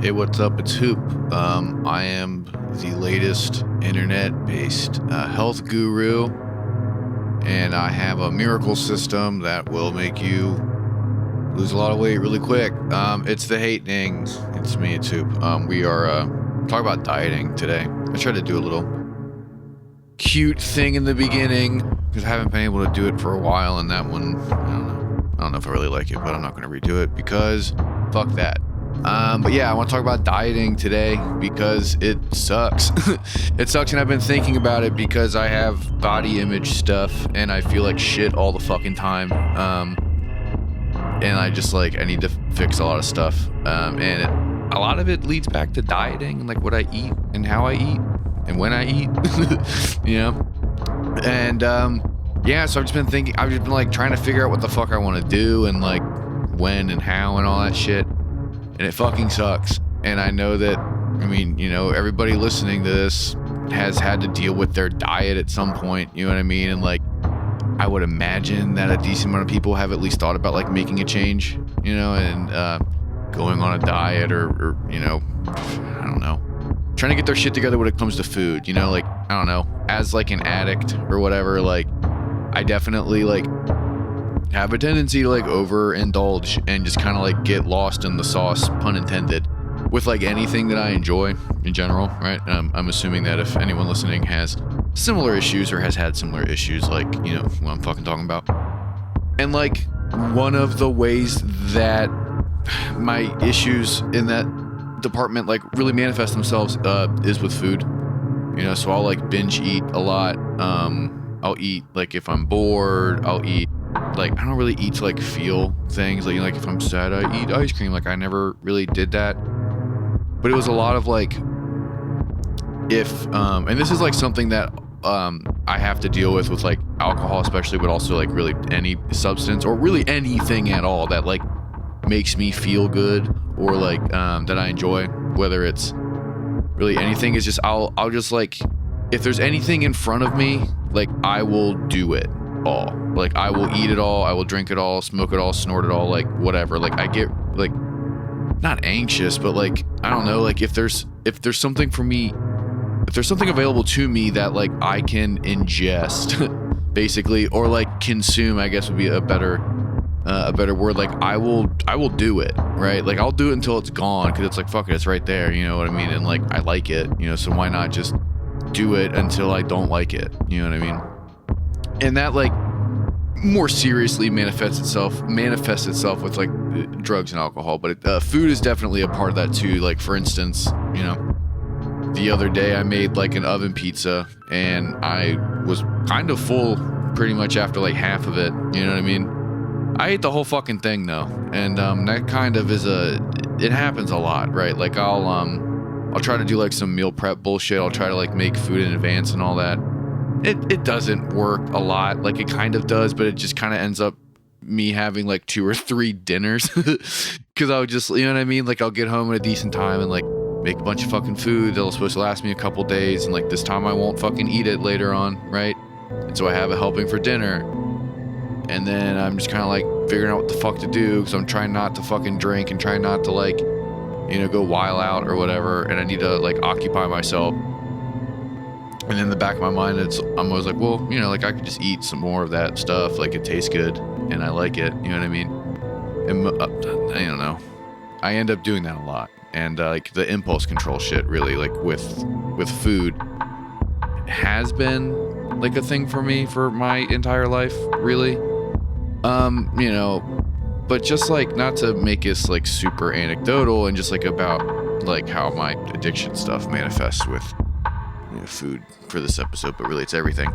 Hey, what's up? It's Hoop. I am the latest internet-based health guru, and I have a miracle system that will make you lose a lot of weight really quick. It's the hating. It's me, it's Hoop. We are talking about dieting today. I tried to do a little cute thing in the beginning because I haven't been able to do it for a while, and that one, I don't know if I really like it, but I'm not going to redo it because fuck that. But yeah, I want to talk about dieting today because it sucks. It sucks, and I've been thinking about it because I have body image stuff and I feel like shit all the fucking time. And I just I need to fix a lot of stuff. And a lot of it leads back to dieting and like what I eat and how I eat and when I eat, you know? And, yeah, so I've just been like trying to figure out what the fuck I want to do and like when and how and all that shit. And it fucking sucks. And I know that, everybody listening to this has had to deal with their diet at some point, you know what I mean? And like, I would imagine that a decent amount of people have at least thought about like making a change, and going on a diet or I don't know, trying to get their shit together when it comes to food, like, I don't know, as like an addict or whatever, like, I definitely like have a tendency to like overindulge and just kind of like get lost in the sauce, pun intended, with like anything that I enjoy in general, right? I'm assuming that if anyone listening has similar issues or has had similar issues, like, what I'm fucking talking about. And like one of the ways that my issues in that department like really manifest themselves is with food, so I'll like binge eat a lot. I'll eat like if I'm bored, I'll eat. Like, I don't really eat to like feel things, like if I'm sad I eat ice cream. Like, I never really did that, but it was a lot of like if and this is like something that I have to deal with like alcohol especially, but also like really any substance or really anything at all that like makes me feel good or like that I enjoy, whether it's really anything, is just I'll just like, if there's anything in front of me, like I will do it all. Like, I will eat it all, I will drink it all, smoke it all, snort it all, like whatever. Like, I get like not anxious, but like, I don't know, like if there's something for me, if there's something available to me that like I can ingest basically, or like consume, I guess would be a better word. Like I will do it, right? Like I'll do it until it's gone, because it's like, fuck it, it's right there, you know what I mean? And like I like it, so why not just do it until I don't like it, you know what I mean? And that like more seriously manifests itself with like drugs and alcohol, but food is definitely a part of that too. Like, for instance, the other day I made like an oven pizza and I was kind of full pretty much after like half of it, you know what I mean? I ate the whole fucking thing though, and that kind of is it happens a lot, right? Like I'll try to do like some meal prep bullshit. I'll try to like make food in advance and all that. It doesn't work a lot. Like, it kind of does, but it just kind of ends up me having like 2 or 3 dinners because I'll just, you know what I mean? Like, I'll get home at a decent time and like make a bunch of fucking food that'll supposed to last me a couple days, and like this time I won't fucking eat it later on, right? And so I have a helping for dinner, and then I'm just kind of like figuring out what the fuck to do because I'm trying not to fucking drink and trying not to like, go wild out or whatever, and I need to like occupy myself. And in the back of my mind, I'm always like, well, like I could just eat some more of that stuff. Like, it tastes good and I like it. You know what I mean? And I don't know. I end up doing that a lot. And like the impulse control shit really, like with food, has been like a thing for me for my entire life, really. But just like, not to make this like super anecdotal and just like about like how my addiction stuff manifests with food for this episode, but really it's everything.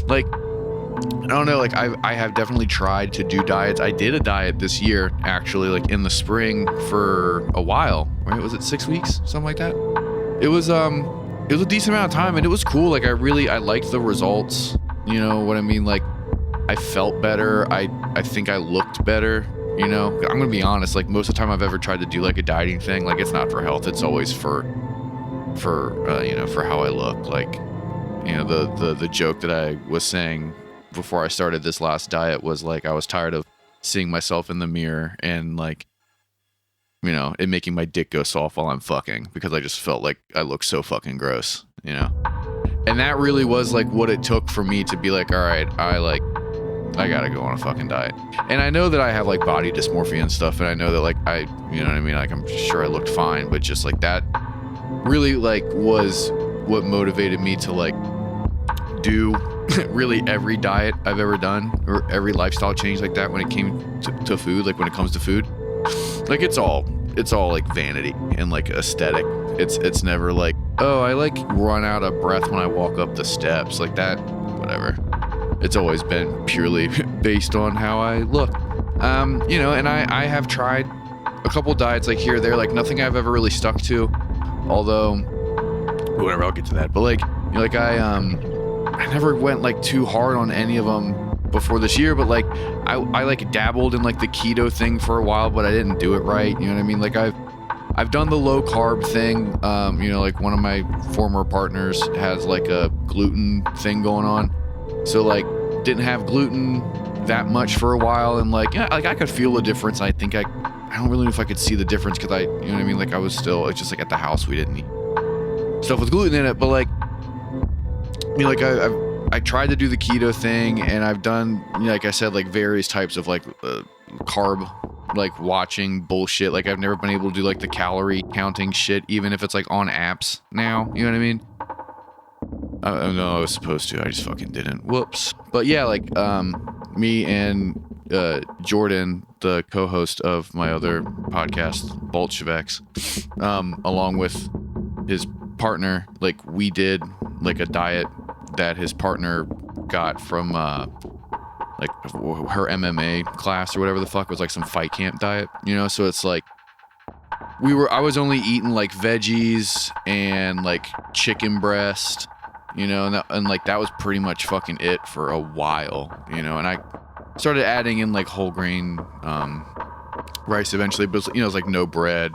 Like, I don't know, like I have definitely tried to do diets. I did a diet this year, actually, like in the spring for a while, right? Was it 6 weeks? Something like that. It was a decent amount of time, and it was cool. Like, I liked the results, you know what I mean? Like, I felt better. I think I looked better, I'm gonna be honest, like most of the time I've ever tried to do like a dieting thing, like it's not for health, it's always for how I look. Like, the joke that I was saying before I started this last diet was like, I was tired of seeing myself in the mirror and like it making my dick go soft while I'm fucking, because I just felt like I looked so fucking gross, And that really was like what it took for me to be like, all right, I gotta go on a fucking diet. And I know that I have like body dysmorphia and stuff, and I know that like like I'm sure I looked fine, but just like that really like was what motivated me to like do really every diet I've ever done, or every lifestyle change like that when it came to food. Like when it comes to food, like it's all like vanity and like aesthetic. It's never like, oh, I like run out of breath when I walk up the steps, like that, whatever. It's always been purely based on how I look. And I have tried a couple diets like here or there, like nothing I've ever really stuck to, although whatever, I'll get to that. But like, I never went like too hard on any of them before this year, but like I like dabbled in like the keto thing for a while, but I didn't do it right. You know what I mean? Like I've done the low carb thing. Like one of my former partners has like a gluten thing going on. So like didn't have gluten that much for a while, and like, like I could feel the difference. I think I don't really know if I could see the difference, because like I was still, it's just like at the house we didn't eat stuff with gluten in it, but like, I tried to do the keto thing, and I've done, like I said, like various types of like carb, like watching bullshit. Like I've never been able to do like the calorie counting shit, even if it's like on apps now, you know what I mean? I know I was supposed to, I just fucking didn't. Whoops. But yeah, like me and Jordan, the co-host of my other podcast, Bolsheviks, along with his partner, like we did like a diet that his partner got from like her MMA class or whatever the fuck. It was like some fight camp diet, so it's like I was only eating like veggies and like chicken breast, and like that was pretty much fucking it for a while, and I started adding in like whole grain rice eventually, but it was like no bread.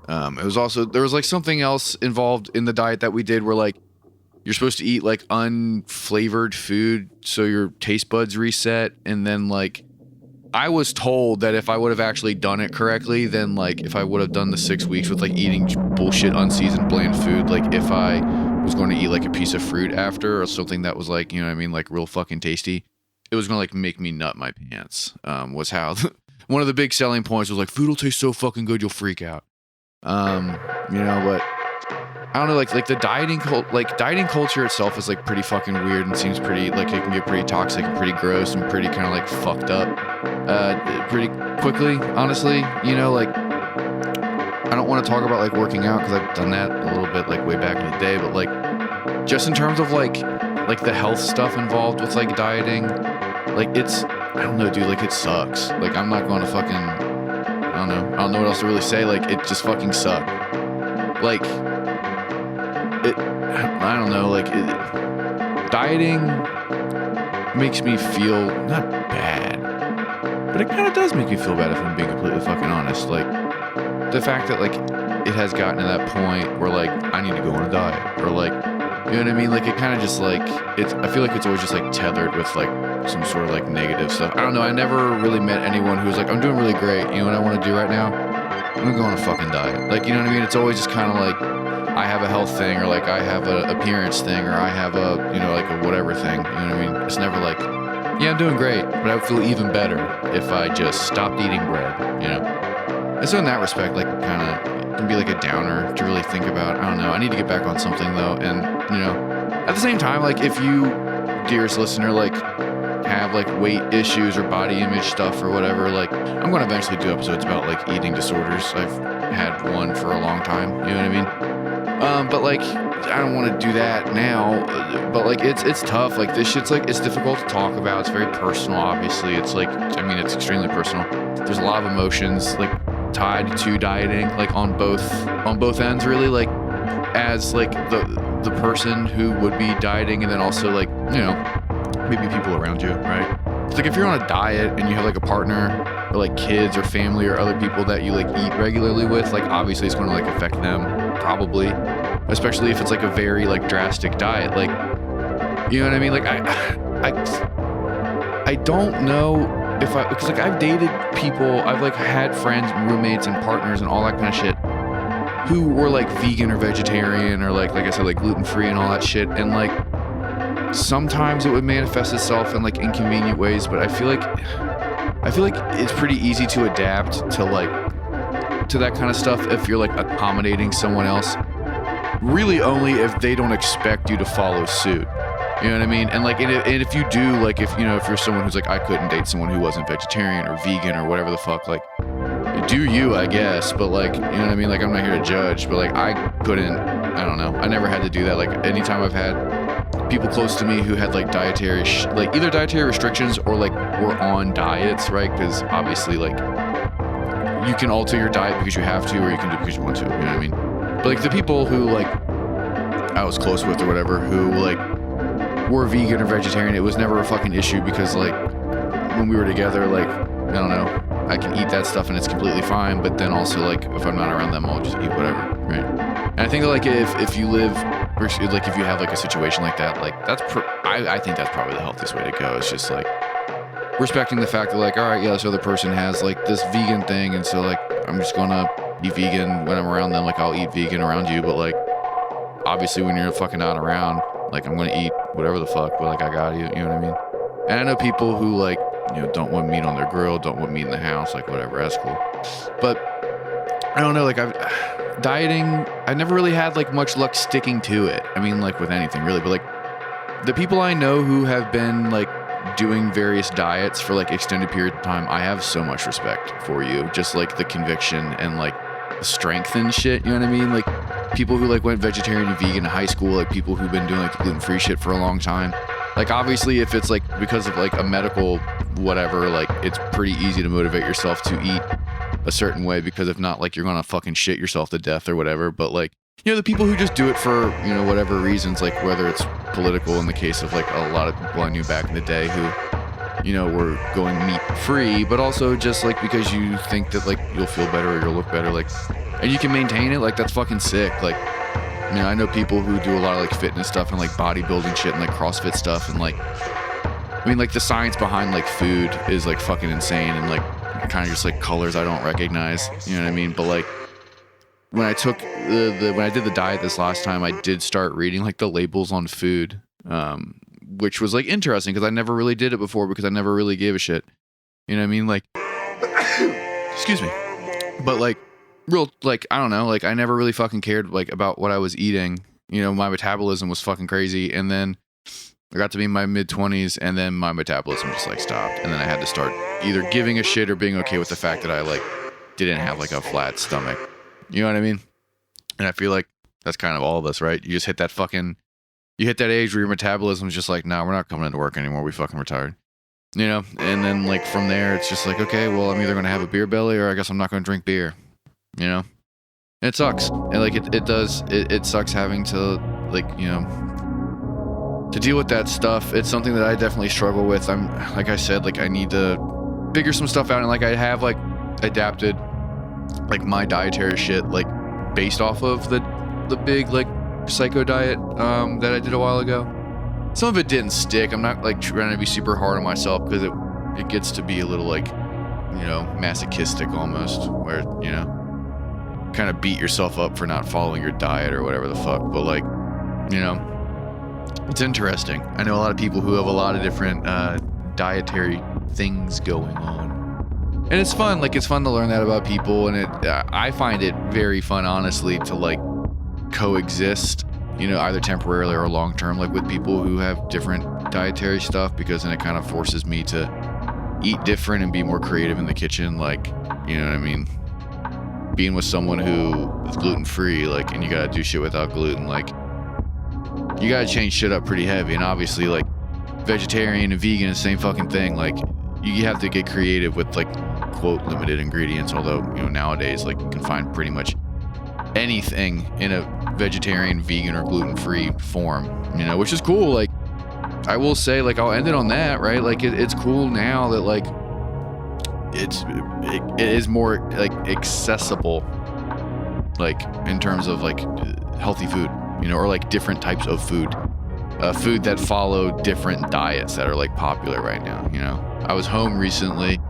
It was also, there was like something else involved in the diet that we did where like you're supposed to eat like unflavored food so your taste buds reset. And then like I was told that if I would have actually done it correctly, then like if I would have done the 6 weeks with like eating bullshit unseasoned bland food, like if I was going to eat like a piece of fruit after or something that was like, like real fucking tasty, it was going to like make me nut my pants. Was how one of the big selling points was like, food will taste so fucking good you'll freak out. But I don't know, like the dieting culture itself is like pretty fucking weird and seems pretty like it can get pretty toxic and pretty gross and pretty kind of like fucked up pretty quickly, honestly. Like I don't want to talk about like working out because I've done that a little bit like way back in the day, but like just in terms of like the health stuff involved with like dieting, like I don't know, dude, like it sucks. Like I'm not going to fucking, I don't know what else to really say. Like it just fucking sucked. Like I don't know, like dieting makes me feel not bad, but it kind of does make me feel bad if I'm being completely fucking honest. Like the fact that like it has gotten to that point where like I need to go on a diet, or like, you know what I mean? Like it kind of just like I feel like it's always just like tethered with like some sort of like negative stuff. I don't know. I never really met anyone who's like, I'm doing really great. You know what I want to do right now? I'm gonna go on a fucking diet. Like, you know what I mean? It's always just kind of like, I have a health thing, or like I have an appearance thing, or I have a, like a whatever thing. You know what I mean? It's never like, yeah, I'm doing great, but I would feel even better if I just stopped eating bread, And so in that respect, like kind of can be like a downer to really think about. I don't know. I need to get back on something though. And, at the same time, like if you, dearest listener, like have like weight issues or body image stuff or whatever, like I'm going to eventually do episodes about like eating disorders. I've had one for a long time. You know what I mean? But like, I don't want to do that now, but like, it's tough. Like this shit's like, it's difficult to talk about. It's very personal. Obviously it's like, it's extremely personal. There's a lot of emotions like tied to dieting, like on both ends really, like as like the person who would be dieting, and then also like, maybe people around you, right? It's like if you're on a diet and you have like a partner or like kids or family or other people that you like eat regularly with, like obviously it's going to like affect them probably, especially if it's like a very like drastic diet. Like, you know what I mean? Like I don't know because like I've dated people, I've like had friends and roommates and partners and all that kind of shit who were like vegan or vegetarian or like I said, like gluten-free and all that shit. And like sometimes it would manifest itself in like inconvenient ways, but I feel like it's pretty easy to adapt to that kind of stuff if you're like accommodating someone else. Really only if they don't expect you to follow suit. You know what I mean? And like, and if you do, like, if you're someone who's like, I couldn't date someone who wasn't vegetarian or vegan or whatever the fuck, like, do you, I guess, but like, you know what I mean? Like, I'm not here to judge, but like, I couldn't, I don't know. I never had to do that. Like, anytime I've had people close to me who had like dietary, like either dietary restrictions or like were on diets, right? Because obviously, like, you can alter your diet because you have to, or you can do it because you want to, you know what I mean? But like the people who like I was close with or whatever, who like were vegan or vegetarian, it was never a fucking issue because like when we were together, like, I don't know, I can eat that stuff and it's completely fine, but then also like if I'm not around them, I'll just eat whatever, right? And I think that like if you live, or like if you have like a situation like that, like that's I think that's probably the healthiest way to go. It's just like respecting the fact that like, all right, yeah, this other person has like this vegan thing, and so like I'm just gonna eat vegan when I'm around them. Like I'll eat vegan around you, but like obviously when you're fucking not around, like I'm gonna eat whatever the fuck, but like I got you know what I mean? And I know people who like, you know, don't want meat on their grill, don't want meat in the house, like whatever, that's cool. But I don't know, like dieting, I never really had like much luck sticking to it. I mean, like with anything really, but like the people I know who have been like doing various diets for like extended period of time, I have so much respect for you. Just like the conviction and like the strength and shit, you know what I mean? Like people who like went vegetarian and vegan in high school, like people who've been doing like the gluten-free shit for a long time. Like obviously if it's like because of like a medical whatever, like it's pretty easy to motivate yourself to eat a certain way, because if not, like you're gonna fucking shit yourself to death or whatever. But like, you know, the people who just do it for, you know, whatever reasons, like whether it's political in the case of like a lot of people I knew back in the day who, you know, were going meat free, but also just like because you think that like you'll feel better or you'll look better, like, and you can maintain it, like that's fucking sick. Like, you know, I know people who do a lot of like fitness stuff and like bodybuilding shit and like CrossFit stuff, and like, I mean, like the science behind like food is like fucking insane, and like kind of just like colors I don't recognize, you know what I mean? But like when I took when I did the diet this last time, I did start reading like the labels on food, which was like interesting because I never really did it before because I never really gave a shit, you know what I mean? Like, excuse me, but like real, like, I don't know, like I never really fucking cared like about what I was eating, you know, my metabolism was fucking crazy, and then I got to be in my mid-20s, and then my metabolism just like stopped, and then I had to start either giving a shit or being okay with the fact that I like didn't have like a flat stomach, you know what I mean? And I feel like that's kind of all of us, right? You just hit that fucking, you hit that age where your metabolism's just like, nah, we're not coming into work anymore, we fucking retired, you know? And then like from there it's just like, okay, well, I'm either gonna have a beer belly or I guess I'm not gonna drink beer, you know? And it sucks, and like it sucks having to like, you know, to deal with that stuff. It's something that I definitely struggle with. I'm, like I said, like I need to figure some stuff out, and like I have like adapted like my dietary shit like based off of the big like psycho diet that I did a while ago. Some of it didn't stick. I'm not like trying to be super hard on myself because it gets to be a little like, you know, masochistic almost, where, you know, kind of beat yourself up for not following your diet or whatever the fuck. But like, you know, it's interesting. I know a lot of people who have a lot of different dietary things going on, and it's fun. Like it's fun to learn that about people, and I find it very fun, honestly, to like coexist, you know, either temporarily or long term, like with people who have different dietary stuff, because then it kind of forces me to eat different and be more creative in the kitchen. Like, you know what I mean? Being with someone who is gluten free, like, and you gotta do shit without gluten, like, you gotta change shit up pretty heavy. And obviously like vegetarian and vegan is the same fucking thing. Like you have to get creative with like quote limited ingredients, although, you know, nowadays like you can find pretty much anything in a vegetarian, vegan, or gluten-free form, you know, which is cool. Like I will say, like I'll end it on that, right? Like it's cool now that like it is more like accessible, like in terms of like healthy food, you know, or like different types of food. food that follow different diets that are like popular right now. You know, I was home recently,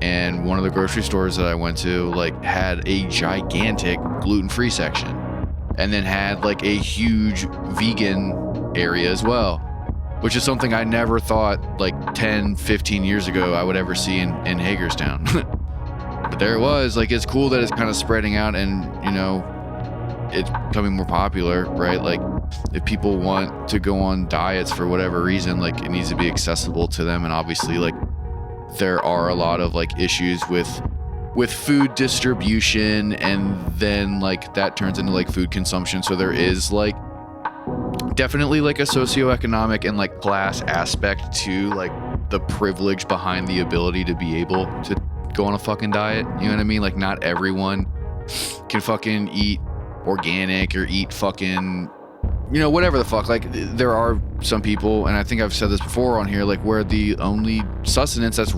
and one of the grocery stores that I went to like had a gigantic gluten-free section, and then had like a huge vegan area as well, which is something I never thought like 10, 15 years ago I would ever see in Hagerstown. But there it was. Like, it's cool that it's kind of spreading out, and, you know, it's becoming more popular, right? Like, if people want to go on diets for whatever reason, like, it needs to be accessible to them. And obviously, like, there are a lot of like issues with food distribution, and then like that turns into like food consumption. So there is like definitely like a socioeconomic and like class aspect to like the privilege behind the ability to be able to go on a fucking diet. You know what I mean? Like, not everyone can fucking eat organic or eat fucking, you know, whatever the fuck. Like, there are some people, and I think I've said this before on here, like, where the only sustenance that's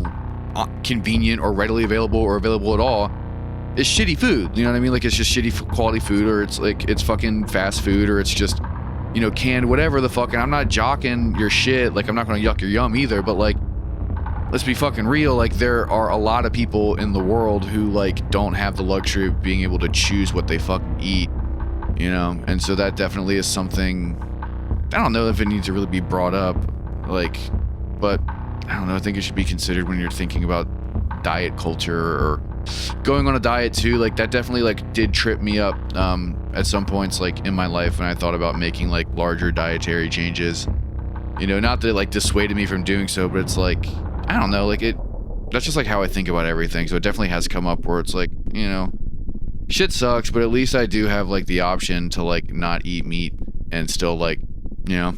convenient or readily available or available at all is shitty food. You know what I mean? Like, it's just shitty quality food, or it's like, it's fucking fast food, or it's just, you know, canned whatever the fuck. And I'm not jocking your shit. Like, I'm not gonna yuck your yum either, but like, let's be fucking real. Like, there are a lot of people in the world who like don't have the luxury of being able to choose what they fucking eat, you know? And so that definitely is something, I don't know if it needs to really be brought up, like, but I don't know, I think it should be considered when you're thinking about diet culture or going on a diet too. Like, that definitely like did trip me up at some points like in my life when I thought about making like larger dietary changes, you know, not that it like dissuaded me from doing so, but it's like, I don't know, like, that's just like how I think about everything. So it definitely has come up where it's like, you know, shit sucks, but at least I do have like the option to like not eat meat and still like, you know,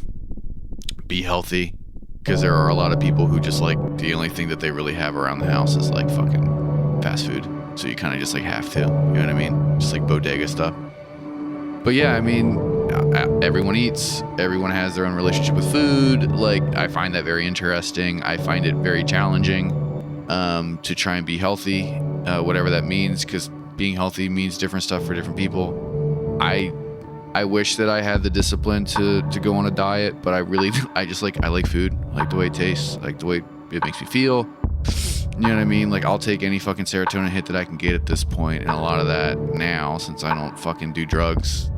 be healthy. Because there are a lot of people who just like, the only thing that they really have around the house is like fucking fast food. So you kind of just like have to, you know what I mean? Just like bodega stuff. But yeah, I mean, everyone eats, everyone has their own relationship with food. Like, I find that very interesting. I find it very challenging to try and be healthy, whatever that means, because being healthy means different stuff for different people. I wish that I had the discipline to go on a diet, but I really, I like food. I like the way it tastes, I like the way it makes me feel. You know what I mean? Like, I'll take any fucking serotonin hit that I can get at this point, and a lot of that now, since I don't fucking do drugs,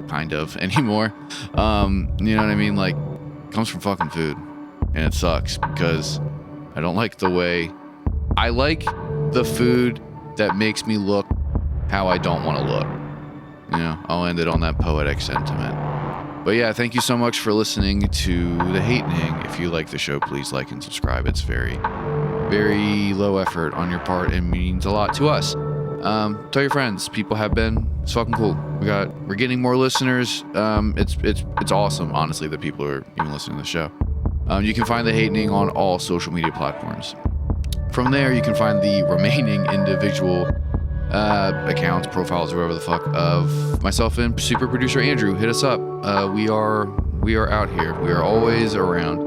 kind of, anymore. You know what I mean? Like, it comes from fucking food, and it sucks because I don't like the way, I like the food that makes me look how I don't want to look. You know, I'll end it on that poetic sentiment. But yeah, thank you so much for listening to The Hatening. If you like the show, please like and subscribe. It's very, very low effort on your part and means a lot to us. Tell your friends. People have been. It's fucking cool. We're getting more listeners. It's awesome, honestly, that people are even listening to the show. You can find The Hatening on all social media platforms. From there, you can find the remaining individual accounts, profiles, or whatever the fuck, of myself and super producer Andrew. Hit us up. We are out here. We are always around.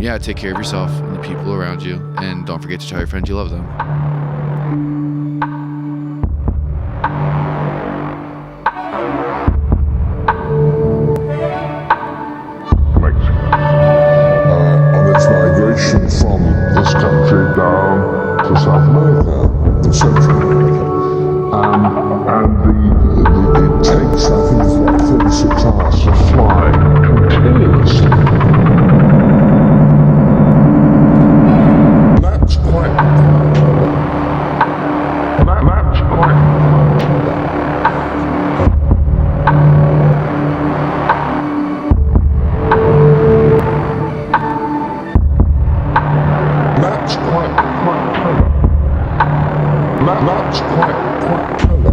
Yeah, take care of yourself and the people around you, and don't forget to tell your friends you love them. On its migration from this country down to South America, to Central America. And it takes, I think it's like 36 hours to fly continuously. That's quite clever. That's quite clever. That's quite clever. That's quite clever.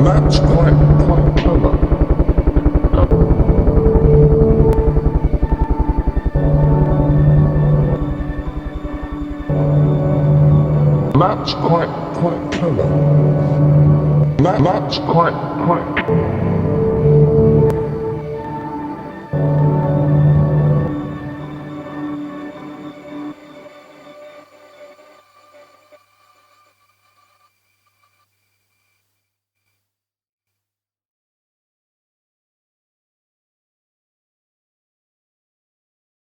That's quite clever. That's quite clever. That's quite clever. That's quite